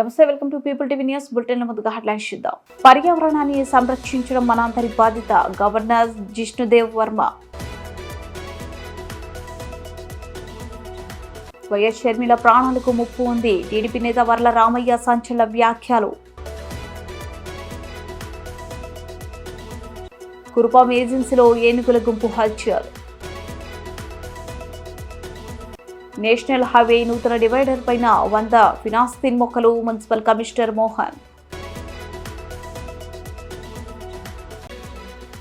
నమస్తే, welcome to people TV news bulletin. ముందుగా headlines చూద్దాం. పర్యావరణాన్ని సంరక్షించడం మనందరి బాధ్యత. గవర్నర్ జిష్ణుదేవ్ వర్మ. వైఎస్ షర్మిల ప్రాణాలకు ముప్పు ఉంది. టీడీపీ నేత వర్ల రామయ్య సంచలన వ్యాఖ్యలు. కురుపాం ఏజెన్సీలో ఏనుగుల గుంపు హల్చల్. నేషనల్ హైవే నూతన డివైడర్ పైన 100 ఫినాస్తిన్ మొక్కలు. Municipal commissioner Mohan.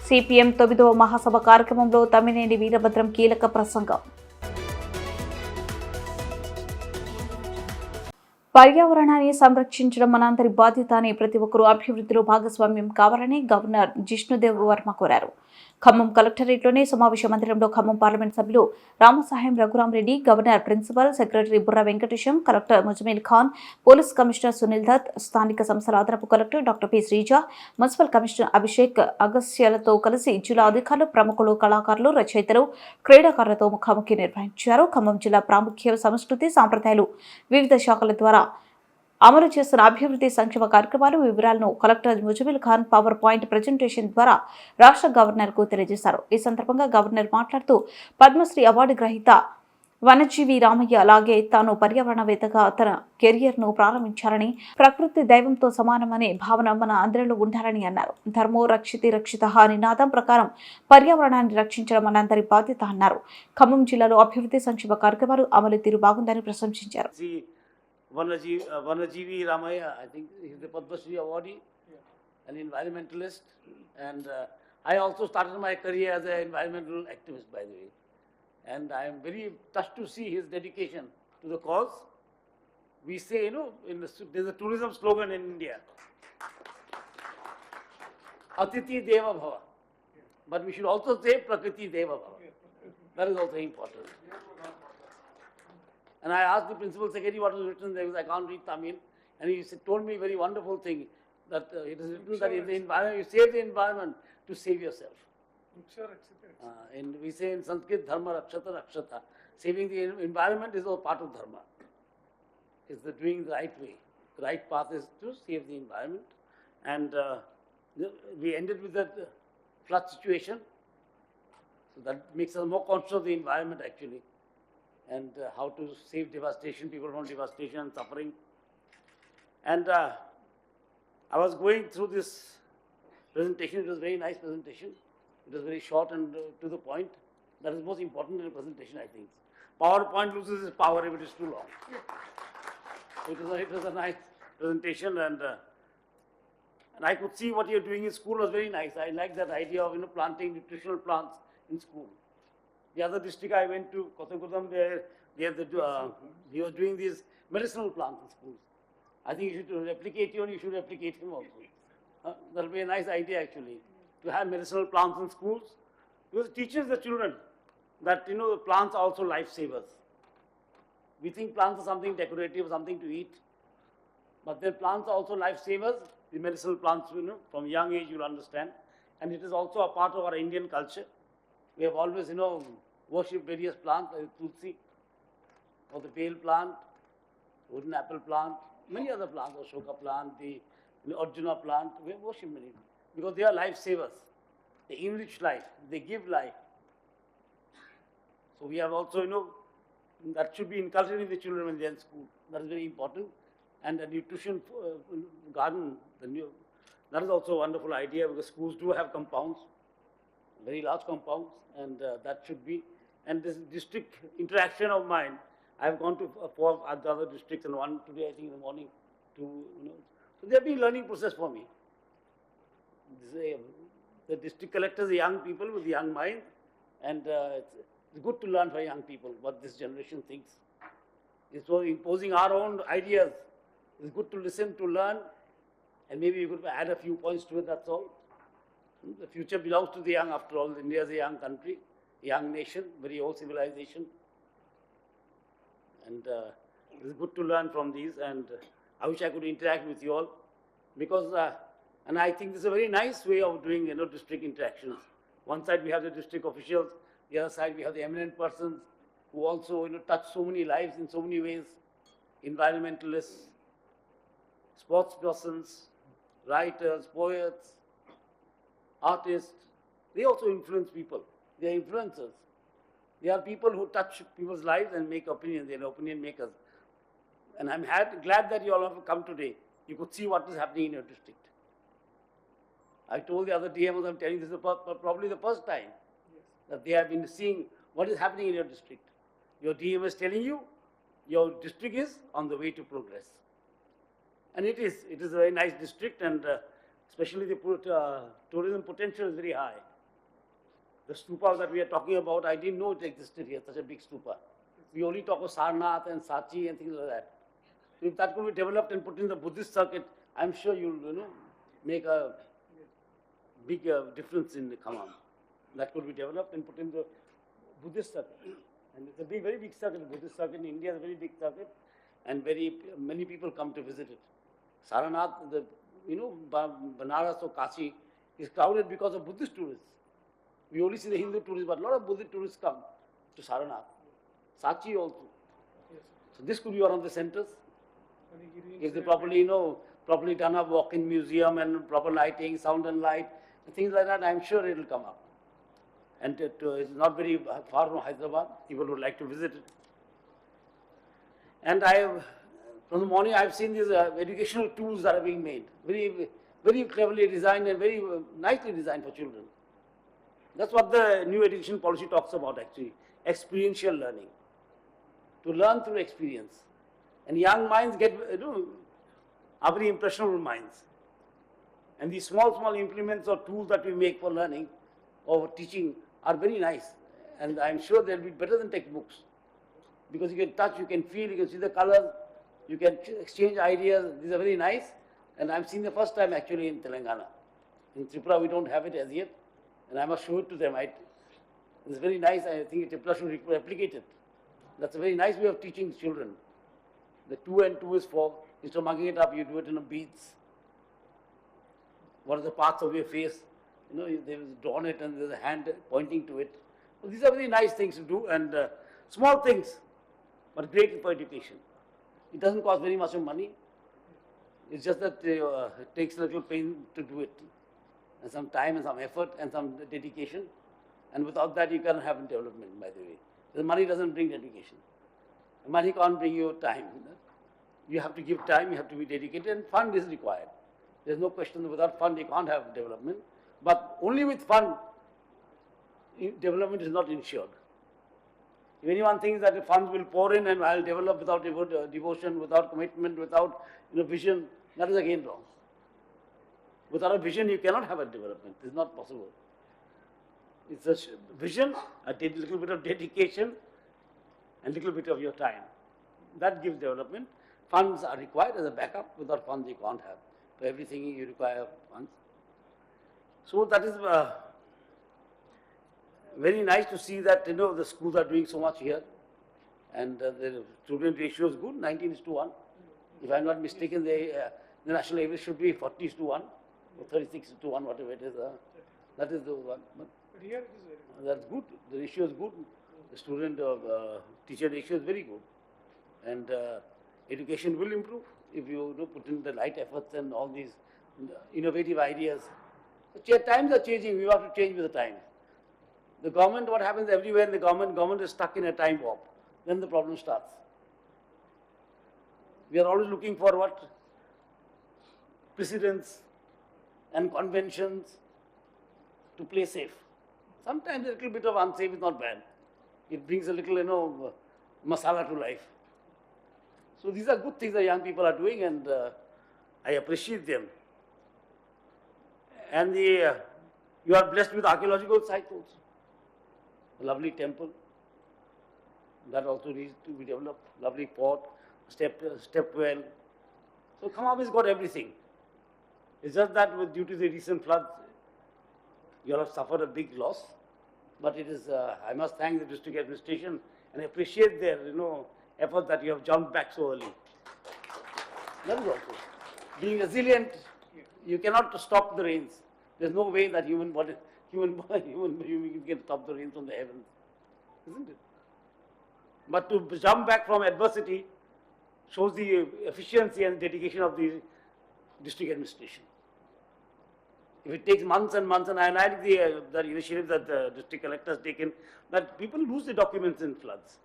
సిపిఎం 9వ మహాసభ కార్యక్రమంలో తమ్మినేని వీరభద్రం కీలక ప్రసంగం. పర్యావరణాన్ని సంరక్షించడం మనందరి బాధ్యత అని ప్రతి ఒక్కరూ అభివృద్ధిలో భాగస్వామ్యం కావాలని గవర్నర్ జిష్ణుదేవ్ వర్మ కోరారు. ఖమ్మం కలెక్టరేట్లోని సమావేశ మందిరంలో ఖమ్మం పార్లమెంట్ సభ్యులు Ramasahayam Raghurama Reddy, governor principal secretary Burra Venkatesham, collector Muzammil Khan, police commissioner Sunil Dutt, స్థానిక సంస్థల అదనపు collector doctor P Sreeja, municipal commissioner Abhishek అగస్త్యలతో కలిసి జిల్లా అధికారులు, ప్రముఖులు, కళాకారులు, రచయితలు, క్రీడాకారులతో ముఖాముఖి నిర్వహించారు. ఖమ్మం జిల్లా ప్రాముఖ్య సంస్కృతి, సాంప్రదాయాలు, వివిధ శాఖల ద్వారా అమలు చేస్తున్న అభివృద్ధి సంక్షేమ కార్యక్రమాలు వివరాలను collector Muzammil Khan power point presentation ద్వారా రాష్ట్ర గవర్నర్ కు తెలియజేశారు. ఈ సందర్భంగా గవర్నర్ మాట్లాడుతూ పద్మశ్రీ అవార్డు గ్రహీత వనజీవి రామయ్య అలాగే తాను పర్యావరణవేత్తగా తన కెరియర్ ను ప్రారంభించారని, ప్రకృతి దైవంతో సమానమనే భావన మన అందరిలో ఉండాలని అన్నారు. ధర్మో రక్షితి రక్షితః నినాదం ప్రకారం పర్యావరణాన్ని రక్షించడం మనందరి బాధ్యత అన్నారు. ఖమ్మం జిల్లాలో అభివృద్ధి సంక్షేమ కార్యక్రమాలు అమలు తీరు బాగుందని ప్రశంసించారు. Vanajeevi Ramaya, I think he's the Padma Shri awardee, an environmentalist, and I also started my career as an environmental activist, by the way, and I am very touched to see his dedication to the cause. We say, there's a tourism slogan in India, Atiti Deva Bhava, but we should also say Prakriti Deva Bhava. That is also important. And I asked the principal secretary what was written there, because I can't read Tamil, and he told me a very wonderful thing, that it is written that in the environment, you save the environment to save yourself. And we say in Sanskrit, Dharma Rakshata Rakshata. Saving the environment is a part of Dharma. It's the doing the right way. The right path is to save the environment. And we ended with that flood situation. So that makes us more conscious of the environment actually. And how to save devastation, people from devastation and suffering. And I was going through this presentation. It was a very nice presentation. It was very short and to the point. That is most important in a presentation, I think. PowerPoint loses its power if it is too long. It was a nice presentation, and I could see what you're doing in school was very nice. I like that idea of planting nutritional plants in school. The other district I went to, Kothagudam, where he was doing these medicinal plants in schools. I think you should replicate you, and you should replicate him also. That will be a nice idea actually, to have medicinal plants in schools, because it teaches the children that the plants are also lifesavers. We think plants are something decorative, something to eat, but then plants are also lifesavers. The medicinal plants, from young age you'll understand, and it is also a part of our Indian culture. We have always, worshipped various plants, like tulsi, or the bale plant, wooden apple plant, many other plants, Ashoka plant, the Arjuna plant. We have worshipped many because they are lifesavers. They enrich life, they give life. So we have also, that should be inculcated in the children when they are in school. That is very important. And the nutrition garden, that is also a wonderful idea, because schools do have compounds, very large compounds, and that should be. And this district interaction of mine, I have gone to 4 other districts, and one today I think in the morning. So there will be a learning process for me. The district collectors are young people with young mind, and it's good to learn from young people what this generation thinks. It's so imposing our own ideas. It's good to listen, to learn, and maybe we could add a few points to it, that's all. The future belongs to the young, after all. India is a young country, a young nation, very old civilization. And it's good to learn from these, and I wish I could interact with you all, because, and I think this is a very nice way of doing, district interactions. One side we have the district officials, the other side we have the eminent persons who also, touch so many lives in so many ways, environmentalists, sports persons, writers, poets, artists, they also influence people. They are influencers. They are people who touch people's lives and make opinions. They are opinion makers. And I'm glad that you all have come today. You could see what is happening in your district. I told the other DMOs, I'm telling this is probably the first time that they have been seeing what is happening in your district. Your DM is telling you your district is on the way to progress. And it is a very nice district, and especially the tourism potential is very high. The stupa that we are talking about, I didn't know it existed here, such a big stupa. We only talk of Sarnath and Sachi and things like that. So if that could be developed and put in the Buddhist circuit, I'm sure you'll make a big difference in the Khammam. That could be developed and put in the Buddhist circuit. And it's a very big circuit. The Buddhist circuit in India is a very big circuit, and many people come to visit it. Sarnath, Banaras or Kashi is crowded because of Buddhist tourists. We only see the Hindu tourists, but a lot of Buddhist tourists come to Sarnath. Sachi also. Yes. So this could be one of the centers. If they properly done a walk-in museum and proper lighting, sound and light, and things like that, I'm sure it will come up. And it's not very far from Hyderabad. People would like to visit it. And from the morning, I've seen these educational tools that are being made. Very cleverly designed and very nicely designed for children. That's what the new education policy talks about actually. Experiential learning. To learn through experience. And young minds are very impressionable minds. And these small implements or tools that we make for learning or teaching are very nice. And I'm sure they'll be better than textbooks. Because you can touch, you can feel, you can see the colors, you can exchange ideas. These are very nice. And I'm seeing the first time actually in Telangana. In Tripura we don't have it as yet. And I must show it to them. It's very nice. I think Tripura should replicate it. That's a very nice way of teaching children. The 2 and 2 is 4. Instead of mugging it up, you do it in beads. What are the parts of your face? They've drawn it and there's a hand pointing to it. So these are very nice things to do, and small things, but great for education. It doesn't cost very much of money. It's just that it takes a little pain to do it, and some time and some effort and some dedication. And without that, you can't have development, by the way. The money doesn't bring dedication. The money can't bring you time. You have to give time, you have to be dedicated, and fund is required. There's no question that without fund, you can't have development. But only with fund, development is not ensured. If anyone thinks that the funds will pour in and I'll develop without devotion, without commitment, without vision, that is again wrong. Without a vision, you cannot have a development. It's not possible. It's a vision, a little bit of dedication, and a little bit of your time. That gives development. Funds are required as a backup. Without funds, you can't have. For everything, you require funds. So that is very nice to see that the schools are doing so much here, and the student ratio is good, 19:1. If I'm not mistaken, the national average should be 40:1 or 36:1, whatever it is. That is the one. But here it is very good. That's good. The ratio is good. The student teacher ratio is very good, and education will improve if you put in the right efforts and all these innovative ideas. So times are changing. We have to change with the times. The government, what happens everywhere in the government is stuck in a time warp. Then the problem starts. We are always looking for what? Precedents and conventions to play safe. Sometimes a little bit of unsafe is not bad. It brings a little, masala to life. So these are good things that young people are doing, and I appreciate them. And you are blessed with archaeological sites also. A lovely temple, that also needs to be developed. Lovely port, step well. So Khammam has got everything. It's just that due to the recent floods, you all have suffered a big loss. But it is, I must thank the district administration and appreciate their effort that you have jumped back so early. That is also. Being resilient, you cannot stop the rains. There's no way that human being can stop the rains from the heavens, isn't it? But to jump back from adversity shows the efficiency and dedication of the district administration. If it takes months and months, and I like the initiative that the district collector has taken, that people lose the documents in floods.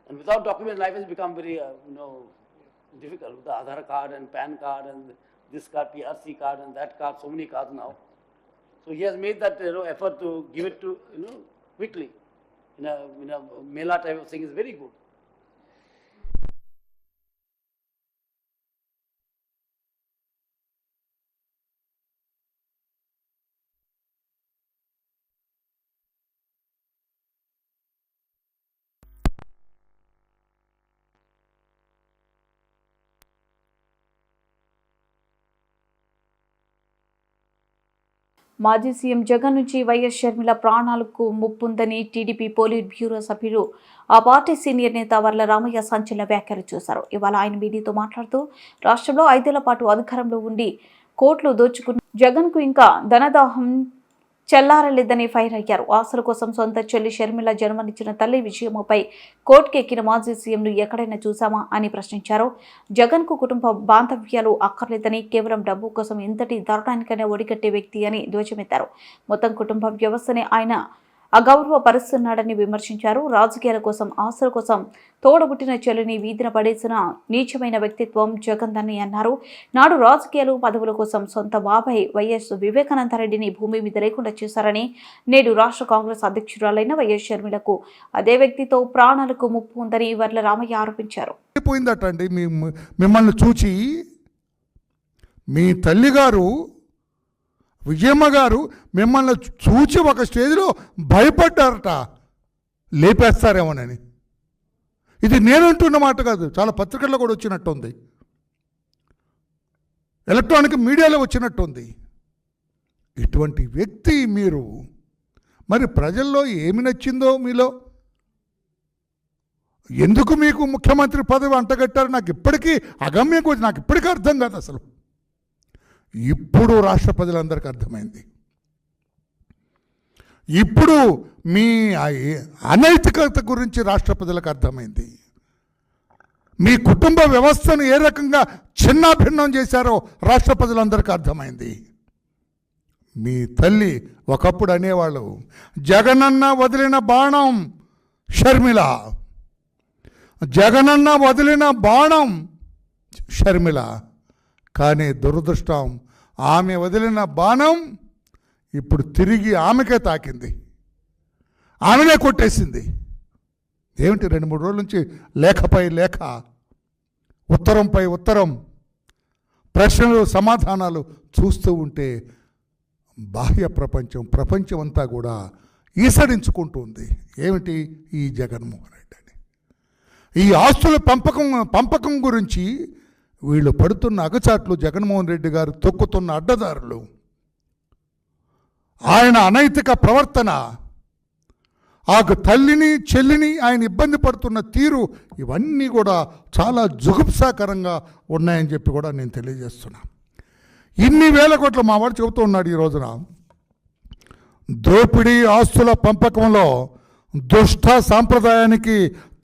And without documents, life has become very, difficult. With the Aadhaar card and PAN card and this card, PRC card and that card, so many cards now. So he has made that effort to give it to quickly in a mela type of thing is very good. మాజీ CM Jagan నుంచి YS Sharmila ప్రాణాలకు ముప్పుందని TDP polit bureau సభ్యులు ఆ party senior నేత వర్ల రామయ్య సంచలన వ్యాఖ్యలు చేశారు. ఇవాళ ఆయన మీడియాతో మాట్లాడుతూ రాష్ట్రంలో 5 ఏళ్ల పాటు అధికారంలో ఉండి కోట్లు దోచుకున్న జగన్కు ఇంకా ధనదాహం చెల్లారలేదని ఫైర్ అయ్యారు. ఆస్తుల కోసం సొంత చెల్లి షర్మిల జన్మనిచ్చిన తల్లి విషయముపై కోర్టుకెక్కిన మాజీ సీఎంను ఎక్కడైనా చూసామా అని ప్రశ్నించారు. జగన్కు కుటుంబ బాంధవ్యాలు అక్కర్లేదని, కేవలం డబ్బు కోసం ఇంతటి దారుణానికైనా ఒడిగట్టే వ్యక్తి అని ధ్వజమెత్తారు. మొత్తం కుటుంబ వ్యవస్థని ఆయన అగౌరవపరుస్తున్నాడని విమర్శించారు. రాజకీయాల కోసం, ఆస్తుల కోసం తోడబుట్టిన చెల్లిని వీధిన పడేసిన నీచమైన వ్యక్తిత్వం జగన్దని అన్నారు. నాడు రాజకీయాలు, పదవుల కోసం సొంత బాబాయ్ వైఎస్ వివేకానందరెడ్డిని భూమి మీద లేకుండా చేశారని, నేడు రాష్ట్ర కాంగ్రెస్ అధ్యక్షురాలైన వైఎస్ షర్మిలకు అదే వ్యక్తితో ప్రాణాలకు ముప్పు ఉందని వర్ల రామయ్య ఆరోపించారు. మిమ్మల్ని చూచి మీ తల్లిగారు విజయమ్మ గారు మిమ్మల్ని చూచి ఒక స్టేజ్లో భయపడ్డారట, లేపేస్తారేమోనని. ఇది నేనంటున్న మాట కాదు, చాలా పత్రికల్లో కూడా వచ్చినట్టుంది, ఎలక్ట్రానిక్ మీడియాలో వచ్చినట్టుంది. ఇటువంటి వ్యక్తి మీరు మరి ప్రజల్లో ఏమి నచ్చిందో మీలో, ఎందుకు మీకు ముఖ్యమంత్రి పదవి అంటగట్టారు నాకు ఇప్పటికీ అగమ్యం కూడా, నాకు ఇప్పటికీ అర్థం కాదు అసలు. ఇప్పుడు రాష్ట్ర ప్రజలందరికీ అర్థమైంది. ఇప్పుడు మీ అనైతికత గురించి రాష్ట్ర ప్రజలకు అర్థమైంది. మీ కుటుంబ వ్యవస్థను ఏ రకంగా చిన్నాభిన్నం చేశారో రాష్ట్ర ప్రజలందరికీ అర్థమైంది. మీ తల్లి ఒకప్పుడు అనేవాళ్ళు, జగనన్న వదిలిన బాణం షర్మిల, జగనన్న వదిలిన బాణం షర్మిల. కానీ దురదృష్టం, ఆమె వదిలిన బాణం ఇప్పుడు తిరిగి ఆమెకే తాకింది, ఆమెనే కొట్టేసింది. ఏమిటి 2-3 రోజుల నుంచి లేఖపై లేఖ, ఉత్తరంపై ఉత్తరం, ప్రశ్నలు సమాధానాలు చూస్తూ ఉంటే బాహ్య ప్రపంచం అంతా కూడా ఈసడించుకుంటుంది. ఏమిటి ఈ జగన్మోహన్ రెడ్డి అని, ఈ ఆస్తుల పంపకం గురించి వీళ్ళు పడుతున్న అగచాట్లు, జగన్మోహన్ రెడ్డి గారు తొక్కుతున్న అడ్డదారులు, ఆయన అనైతిక ప్రవర్తన, ఆ తల్లిని చెల్లిని ఆయన ఇబ్బంది పడుతున్న తీరు, ఇవన్నీ కూడా చాలా జుగుప్సాకరంగా ఉన్నాయని చెప్పి కూడా నేను తెలియజేస్తున్నా. ఇన్ని వేల కోట్ల మా వాడు చెబుతూ ఉన్నాడు ఈ రోజున, దోపిడీ ఆస్తుల పంపకంలో దుష్ట సాంప్రదాయానికి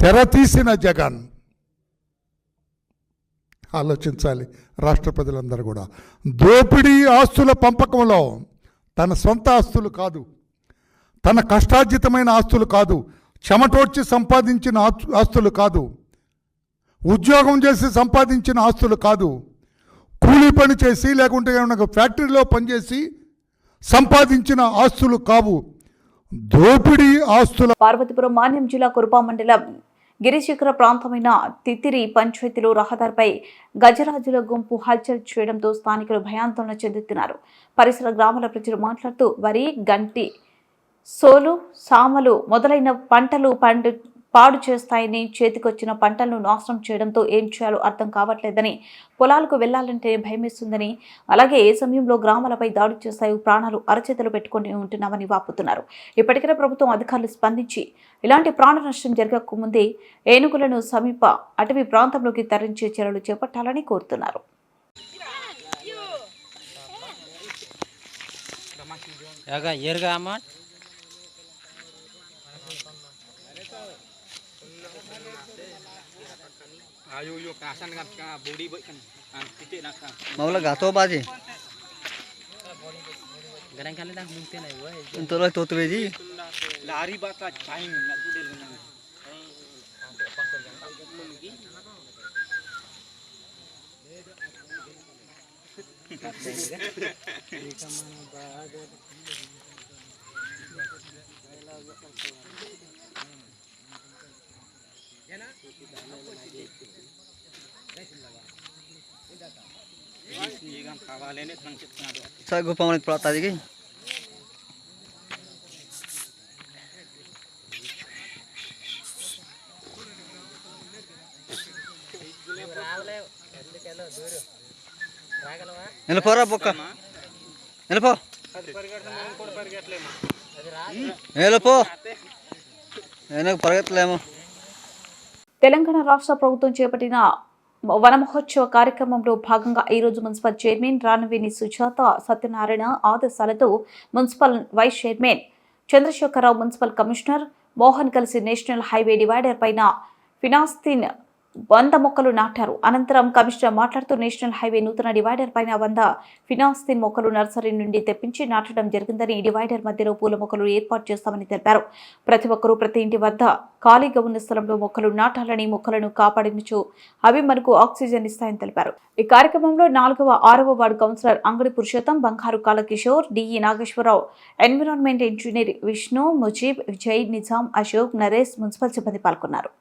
తెరతీసిన జగన్. ఆలోచించాలి రాష్ట్ర ప్రజలందరూ కూడా. దోపిడీ ఆస్తుల పంపకంలో తన సొంత ఆస్తులు కాదు, తన కష్టార్జితమైన ఆస్తులు కాదు, చెమటోడ్చి సంపాదించిన ఆస్తులు కాదు, ఉద్యోగం చేసి సంపాదించిన ఆస్తులు కాదు, కూలీ పని చేసి లేకుంటే ఏమన్నా ఫ్యాక్టరీలో పనిచేసి సంపాదించిన ఆస్తులు కావు, దోపిడీ ఆస్తుల. పార్వతీపురం మాన్యం జిల్లా కురుపా మండలం గిరిశిఖర ప్రాంతమైన తిత్తిరి పంచాయతీలో రహదారిపై గజరాజుల గుంపు హల్చల్ చేయడంతో స్థానికులు భయాందోళన చెందుతున్నారు. పరిసర గ్రామాల ప్రజలు మాట్లాడుతూ వరి, గంటి, సోలు, సామలు మొదలైన పంటలు పాడు చేస్తాయని, చేతికొచ్చిన పంటలను నాశనం చేయడంతో ఏం చేయాలో అర్థం కావట్లేదని, పొలాలకు వెళ్లాలంటే భయమేస్తుందని, అలాగే ఏ సమయంలో గ్రామాలపై దాడి చేస్తాయో ప్రాణాలు అరచేతులు పెట్టుకుని ఉంటున్నామని వాపుతున్నారు. ఇప్పటికైనా ప్రభుత్వం అధికారులు స్పందించి ఇలాంటి ప్రాణ నష్టం జరగకముందే ఏనుగులను సమీప అటవీ ప్రాంతంలోకి తరలించే చర్యలు చేపట్టాలని కోరుతున్నారు. Maulah gato baje. Garang kali dah mungkin ay boy. Entahlah tu beji. Lari baka time nak dudel dengan. Saya gue pamit pelat tadi kan. Nelpora boka. Nelpo. Nelpo. Enak పరిగెత్తలేము. Telangana రాష్ట్ర ప్రభుత్వం చేపట్టిన వన మహోత్సవ కార్యక్రమంలో భాగంగా ఈ రోజు మున్సిపల్ చైర్మన్ రాణవేణి సుజాత సత్యనారాయణ ఆదేశాలతో municipal vice chairman Chandrasekhararao, municipal commissioner Mohan కలిసి నేషనల్ హైవే డివైడర్ పైన ఫినాస్తిన్ 100 మొక్కలు నాటారు. అనంతరం కమిషనర్ మాట్లాడుతూ నేషనల్ హైవే నూతన డివైడర్ పైన 100 ఫినాస్తిన్ మొక్కలు నర్సరీ నుండి తెప్పించి నాటడం జరిగిందని, ఈ డివైడర్ మధ్యలో పూల మొక్కలు ఏర్పాటు చేస్తామని తెలిపారు. ప్రతి ఒక్కరూ ప్రతి ఇంటి వద్ద ఖాళీగా ఉన్న స్థలంలో మొక్కలు నాటాలని, మొక్కలను కాపాడించు అవి మనకు ఆక్సిజన్ ఇస్తాయని తెలిపారు. ఈ కార్యక్రమంలో 4వ, 6వ ward councillor Angadi Purushottam, Bangaru Kalakishore, DE Nageswara Rao, environment engineer Vishnu, Mujeeb, Vijay, Nizam, Ashok, Naresh, municipal సిబ్బంది పాల్గొన్నారు.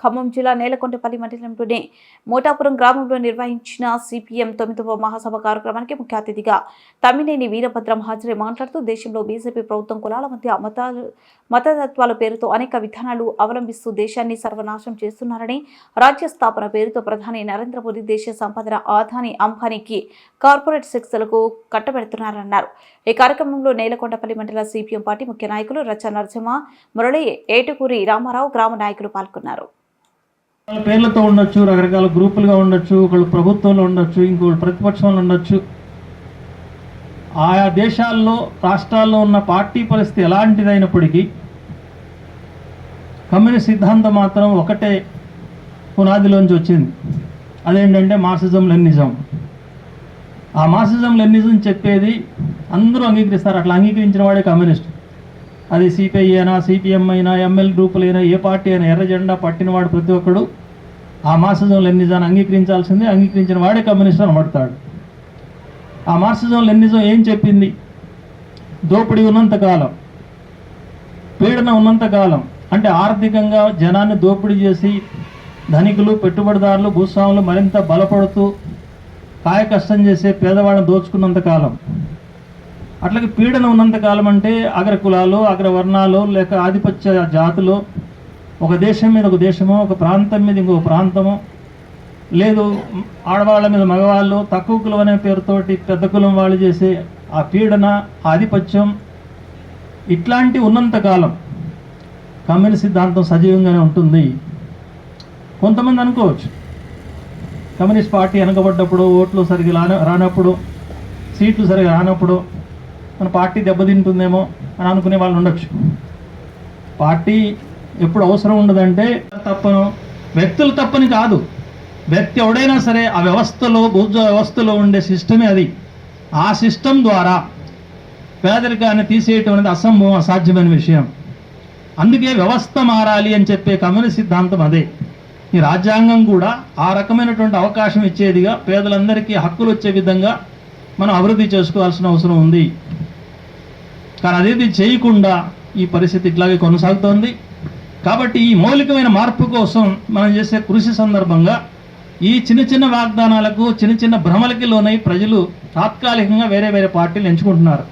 ఖమ్మం జిల్లా నేలకొండపల్లి మండలంలోని మోటాపురం గ్రామంలో నిర్వహించిన సిపిఎం 9వ మహాసభ కార్యక్రమానికి ముఖ్య అతిథిగా తమ్మినేని వీరభద్రం హాజరై మాట్లాడుతూ దేశంలో బీజేపీ ప్రభుత్వం కులాల మధ్య మతతత్వాల పేరుతో అనేక విధానాలు అవలంబిస్తూ దేశాన్ని సర్వనాశనం చేస్తున్నారని, రాజ్య స్థాపన పేరుతో ప్రధాని నరేంద్ర మోదీ దేశ సంపద ఆదాని అంబానీకి కార్పొరేట్ శక్తులకు కట్టబెడుతున్నారన్నారు. ఈ కార్యక్రమంలో నేలకొండపల్లి మండల సిపిఎం పార్టీ ముఖ్య నాయకులు రచ్చ నరసింహ, మురళి, ఏటుకూరి రామారావు, గ్రామ నాయకులు పాల్గొన్నారు. పేర్లతో ఉండొచ్చు, రకరకాల గ్రూపులుగా ఉండొచ్చు, ఒకళ్ళు ప్రభుత్వంలో ఉండొచ్చు, ఇంకొకళ్ళు ప్రతిపక్షంలో ఉండొచ్చు. ఆయా దేశాల్లో, రాష్ట్రాల్లో ఉన్న పార్టీ పరిస్థితి ఎలాంటిదైనప్పటికీ కమ్యూనిస్ట్ సిద్ధాంతం మాత్రం ఒకటే పునాదిలోంచి వచ్చింది. అదేంటంటే మార్క్సిజం లెనినిజం. ఆ మార్క్సిజం లెనినిజం చెప్పేది అందరూ అంగీకరిస్తారు. అట్లా అంగీకరించిన వాడే కమ్యూనిస్ట్. అది సిపిఐ అయినా, సిపిఎం అయినా, ఎంఎల్ గ్రూపులైనా, ఏ పార్టీ అయినా, ఎర్ర జెండా పట్టినవాడు ప్రతి ఒక్కడు ఆ మార్క్సిజం లెనినిజాన్ని అంగీకరించాల్సిందే. అంగీకరించిన వాడే కమ్యూనిస్ట్ అని పడతాడు. ఆ మార్క్సిజం లెనినిజం ఏం చెప్పింది? దోపిడీ ఉన్నంతకాలం, పీడన ఉన్నంతకాలం, అంటే ఆర్థికంగా జనాన్ని దోపిడీ చేసి ధనికులు, పెట్టుబడిదారులు, భూస్వాములు మరింత బలపడుతూ కాయ కష్టం చేసే పేదవాళ్ళని దోచుకున్నంతకాలం, అట్లాగే పీడన ఉన్నంతకాలం అంటే అగ్రకులాలు, అగ్రవర్ణాలు, లేక ఆధిపత్య జాతులు ఒక దేశం మీద ఒక దేశమో, ఒక ప్రాంతం మీద ఇంకొక ప్రాంతమో, లేదు ఆడవాళ్ళ మీద మగవాళ్ళు, తక్కువ కులం అనే పేరుతోటి పెద్ద కులం వాళ్ళు చేసే ఆ పీడన, ఆధిపత్యం, ఇట్లాంటి ఉన్నంతకాలం కమ్యూనిస్ట్ సిద్ధాంతం సజీవంగానే ఉంటుంది. కొంతమంది అనుకోవచ్చు కమ్యూనిస్ట్ పార్టీ వెనకబడ్డప్పుడు, ఓట్లు సరిగ్గా రానప్పుడు, సీట్లు సరిగ్గా రానప్పుడు మన పార్టీ దెబ్బతింటుందేమో అని అనుకునే వాళ్ళు ఉండొచ్చు. పార్టీ ఎప్పుడు అవసరం ఉండదంటే తప్పను, వ్యక్తులు తప్పని కాదు. వ్యక్తి ఎవడైనా సరే ఆ వ్యవస్థలో, బూర్జువా వ్యవస్థలో ఉండే సిస్టమే అది. ఆ సిస్టమ్ ద్వారా పేదరికాన్ని తీసేయటం అనేది అసంభవం, అసాధ్యమైన విషయం. అందుకే వ్యవస్థ మారాలి అని చెప్పే కమ్యూనిస్ట్ సిద్ధాంతం అదే. ఈ రాజ్యాంగం కూడా ఆ రకమైనటువంటి అవకాశం ఇచ్చేదిగా, పేదలందరికీ హక్కులు వచ్చే విధంగా మనం అభివృద్ధి చేసుకోవాల్సిన అవసరం ఉంది. కానీ అదేది చేయకుండా ఈ పరిస్థితి ఇట్లాగే కొనసాగుతోంది. కాబట్టి ఈ మౌలికమైన మార్పు కోసం మనం చేసే కృషి సందర్భంగా ఈ చిన్న చిన్న వాగ్దానాలకు, చిన్న చిన్న భ్రమలకి లోనై ప్రజలు తాత్కాలికంగా వేరే వేరే పార్టీలు ఎంచుకుంటున్నారు.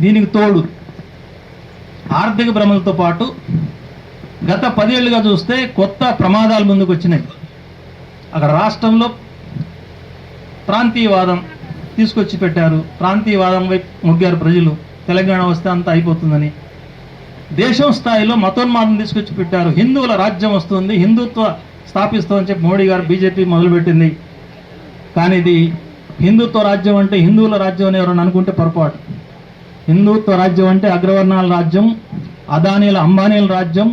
దీనికి తోడు ఆర్థిక భ్రమలతో పాటు గత 10 ఏళ్ళుగా చూస్తే కొత్త ప్రమాదాలు ముందుకు వచ్చినాయి. అక్కడ రాష్ట్రంలో ప్రాంతీయవాదం తీసుకొచ్చి పెట్టారు. ప్రాంతీయవాదం వైపు మొగ్గారు ప్రజలు. తెలంగాణ వస్తే అంతా అయిపోతుందని. దేశం స్థాయిలో మతోన్మాదం తీసుకొచ్చి పెట్టారు. హిందువుల రాజ్యం వస్తుంది, హిందుత్వ స్థాపిస్తుందని చెప్పి మోడీ గారు, బీజేపీ మొదలుపెట్టింది. కానీ ఇది హిందుత్వ రాజ్యం అంటే హిందువుల రాజ్యం అని ఎవరైనా అనుకుంటే పొరపాటు. హిందుత్వ రాజ్యం అంటే అగ్రవర్ణాల రాజ్యం, అదానీల, అంబానీల రాజ్యం,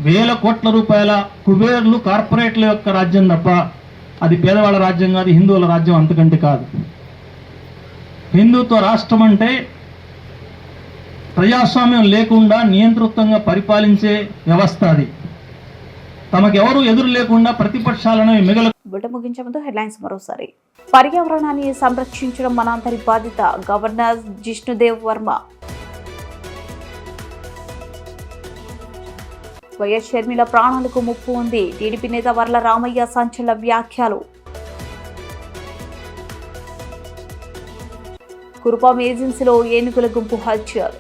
వేల కోట్ల రూపాయల కుబేర్లు, కార్పొరేట్ల యొక్క రాజ్యం తప్ప అది పేదవాళ్ళ రాజ్యం కాదు, హిందువుల రాజ్యం అంతకంటే కాదు. హిందుత్వ రాష్ట్రం అంటే ప్రజాస్వామ్యం లేకుండా నియంతృత్వంగా పరిపాలించే వ్యవస్థ అది. తమకెవరు ఎదురు లేకుండా ప్రతిపక్షాలను బులెటిన్ ముగించే ముందు హెడ్లైన్స్ మరోసారి. పర్యావరణాన్ని సంరక్షించడం మనందరి బాధ్యత, గవర్నర్ జిష్ణుదేవ్ వర్మ. వైఎస్ షర్మిల ప్రాణాలకు ముప్పు ఉంది, టీడీపీ నేత వర్ల రామయ్య సంచలన వ్యాఖ్యలు. కురుపాం ఏజెన్సీలో ఏనుగుల గుంపు హల్చల్.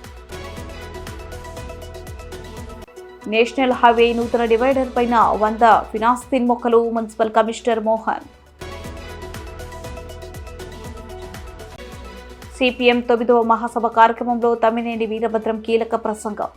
నేషనల్ హైవే నూతన డివైడర్ పైన 100 ఫినాస్తిన్ మొక్కలు, మున్సిపల్ కమిషనర్ మోహన్. సిపిఎం 9వ మహాసభ కార్యక్రమంలో తమ్మినేని వీరభద్రం కీలక ప్రసంగం.